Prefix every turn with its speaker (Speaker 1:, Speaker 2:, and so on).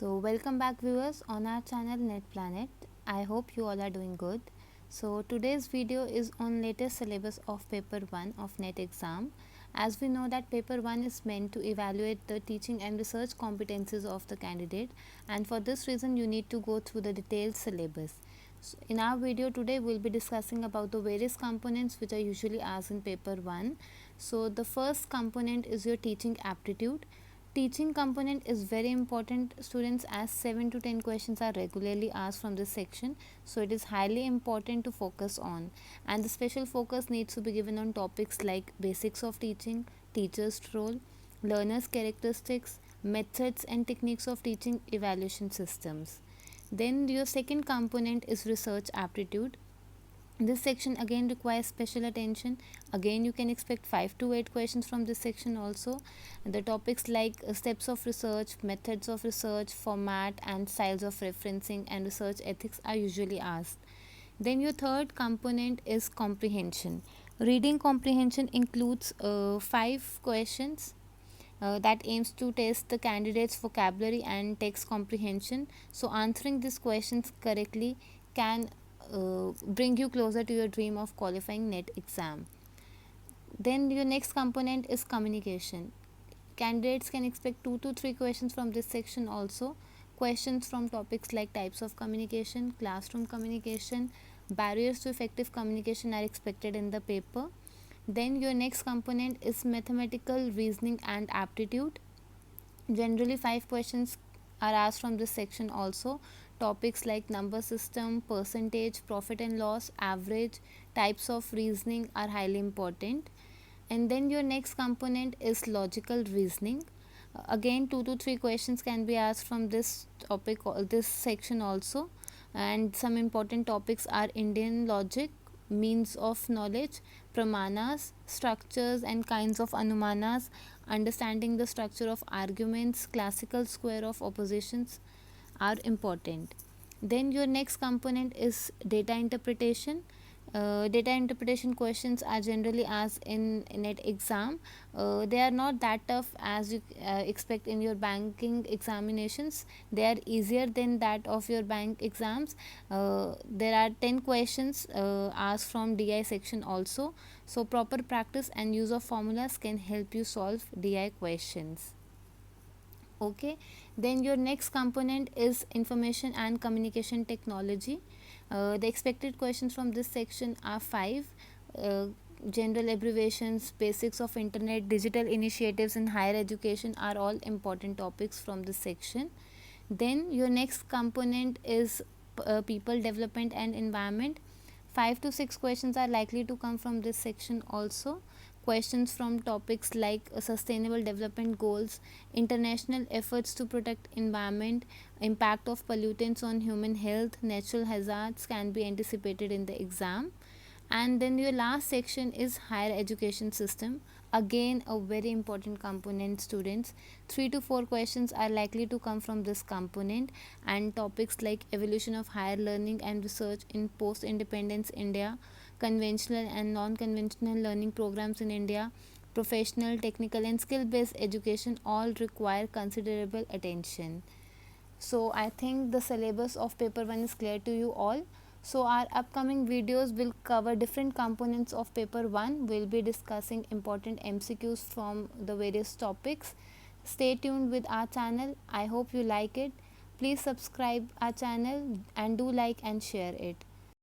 Speaker 1: So welcome back viewers on our channel Net Planet. I hope you all are doing good. So today's video is on latest syllabus of paper 1 of NET exam. As we know that paper 1 is meant to evaluate the teaching and research competencies of the candidate, and for this reason you need to go through the detailed syllabus. So in our video today we'll be discussing about the various components which are usually asked in paper 1. So the first component is your teaching aptitude. Teaching component is very important students, as 7 to 10 questions are regularly asked from this section, so it is highly important to focus on, and the special focus needs to be given on topics like basics of teaching, teacher's role, learners characteristics, methods and techniques of teaching, evaluation systems. Then your second component is research aptitude. This section again requires special attention. Again you can expect 5 to 8 questions from this section also. The topics like steps of research, methods of research, format and styles of referencing and research ethics are usually asked. Then your third component is comprehension. Reading comprehension includes 5 questions that aims to test the candidate's vocabulary and text comprehension. So answering these questions correctly can bring you closer to your dream of qualifying NET exam. Then your next component is communication. Candidates can expect 2 to 3 questions from this section also. Questions from topics like types of communication, classroom communication, barriers to effective communication are expected in the paper. Then your next component is mathematical reasoning and aptitude. Generally 5 questions are asked from this section also. Topics like number system, percentage, profit and loss, average, types of reasoning are highly important. And then your next component is logical reasoning. Again 2 to 3 questions can be asked from this topic or this section also, and some important topics are Indian logic, means of knowledge, pramanas, structures and kinds of anumanas, understanding the structure of arguments, classical square of oppositions are important. Then your next component is data interpretation. Data interpretation questions are generally asked in NET exam. They are not that tough as you expect in your banking examinations. They are easier than that of your bank exams. There are 10 questions asked from DI section also. So proper practice and use of formulas can help you solve DI questions. Okay, then your next component is information and communication technology. The expected questions from this section are 5. General abbreviations, basics of internet, digital initiatives in higher education are all important topics from this section. Then your next component is people development and environment. 5 to 6 questions are likely to come from this section also. Questions from topics like sustainable development goals, international efforts to protect environment, impact of pollutants on human health, natural hazards can be anticipated in the exam. And then your last section is higher education system. Again a very important component students. 3 to 4 questions are likely to come from this component, and topics like evolution of higher learning and research in post independence India, conventional and non-conventional learning programs in India, professional, technical and skill based education all require considerable attention. So I think the syllabus of paper 1 is clear to you all. So our upcoming videos will cover different components of paper 1. We'll be discussing important MCQs from the various topics. Stay tuned with our channel. I hope you like it. Please subscribe our channel and do like and share it.